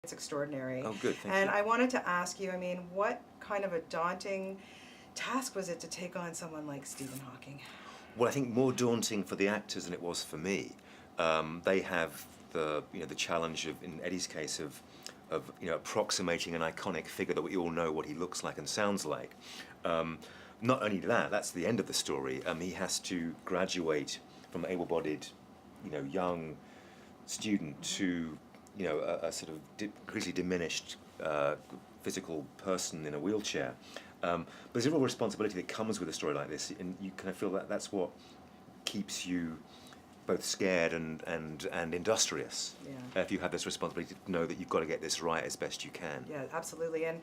It's extraordinary. Oh, good, thank and you. I wanted to ask you, I mean, what kind of a daunting task was it to take on someone like Stephen Hawking? Well, I think more daunting for the actors than it was for me. They have the challenge of, in Eddie's case, of approximating an iconic figure that we all know what he looks like and sounds like. Not only that, that's the end of the story. He has to graduate from able-bodied, young student to a sort of increasingly diminished physical person in a wheelchair. But there's a real responsibility that comes with a story like this, and you kind of feel that that's what keeps you both scared and industrious. Yeah. If you have this responsibility to know that you've got to get this right as best you can. Yeah, absolutely. And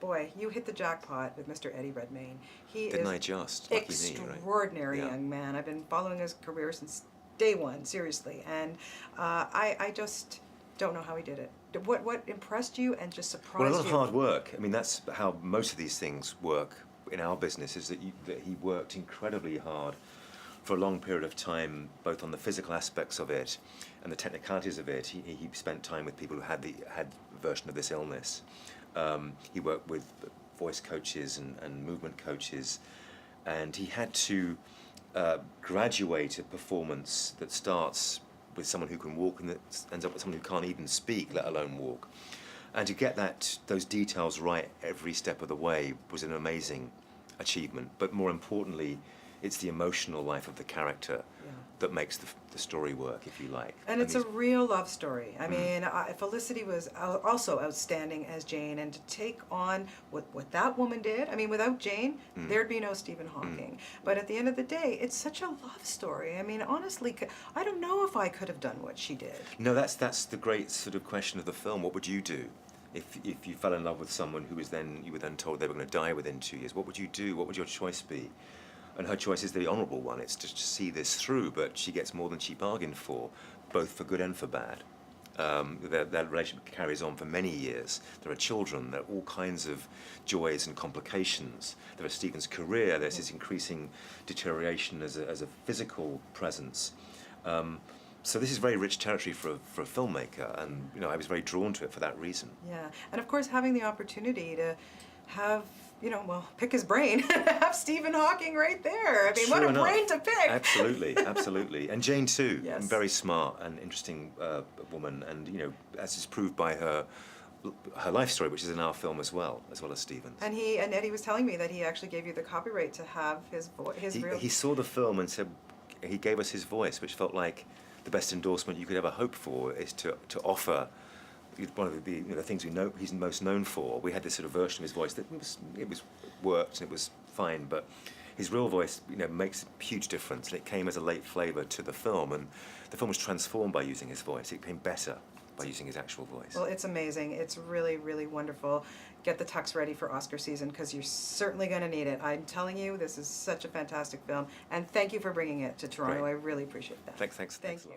boy, you hit the jackpot with Mr. Eddie Redmayne. He Didn't is I just? Lucky me, right? extraordinary Yeah. young man. I've been following his career since day one, seriously. And I just don't know how he did it. What impressed you and just surprised you? Well, a lot of hard work. I mean, that's how most of these things work in our business, is that he worked incredibly hard for a long period of time, both on the physical aspects of it and the technicalities of it. He spent time with people who had a version of this illness. He worked with voice coaches and movement coaches, and he had to graduate a performance that starts with someone who can walk and that ends up with someone who can't even speak, let alone walk. And to get those details right every step of the way was an amazing achievement. But more importantly, it's the emotional life of the character that makes the story work, if you like. And it's a real love story. I mean, Felicity was also outstanding as Jane, and to take on what that woman did, I mean, without Jane, there'd be no Stephen Hawking. But at the end of the day, it's such a love story. I mean, honestly, I don't know if I could have done what she did. No, that's the great sort of question of the film. What would you do? If you fell in love with someone who you were then told they were going to die within 2 years, what would you do? What would your choice be? And her choice is the honourable one. It's to see this through, but she gets more than she bargained for, both for good and for bad. That relationship carries on for many years. There are children, there are all kinds of joys and complications. There is Stephen's career, there's his increasing deterioration as a physical presence. So this is very rich territory for a filmmaker, and I was very drawn to it for that reason. Yeah, and of course having the opportunity to have, pick his brain, have Stephen Hawking right there. I mean, what a brain to pick! Absolutely, absolutely. And Jane too, Yes. Very smart and interesting woman, and as is proved by her life story, which is in our film as well as Stephen's. And Eddie was telling me that he actually gave you the copyright to have his real... He saw the film and said, he gave us his voice, which felt like the best endorsement you could ever hope for, is to offer one of the things he's most known for. We had this sort of version of his voice that worked and it was fine, but his real voice makes a huge difference, and it came as a late flavour to the film, and the film was transformed by using his voice. It became better by using his actual voice. Well, it's amazing. It's really, really wonderful. Get the tux ready for Oscar season, because you're certainly going to need it. I'm telling you, this is such a fantastic film, and thank you for bringing it to Toronto. Great. I really appreciate that. Thanks. Thank you.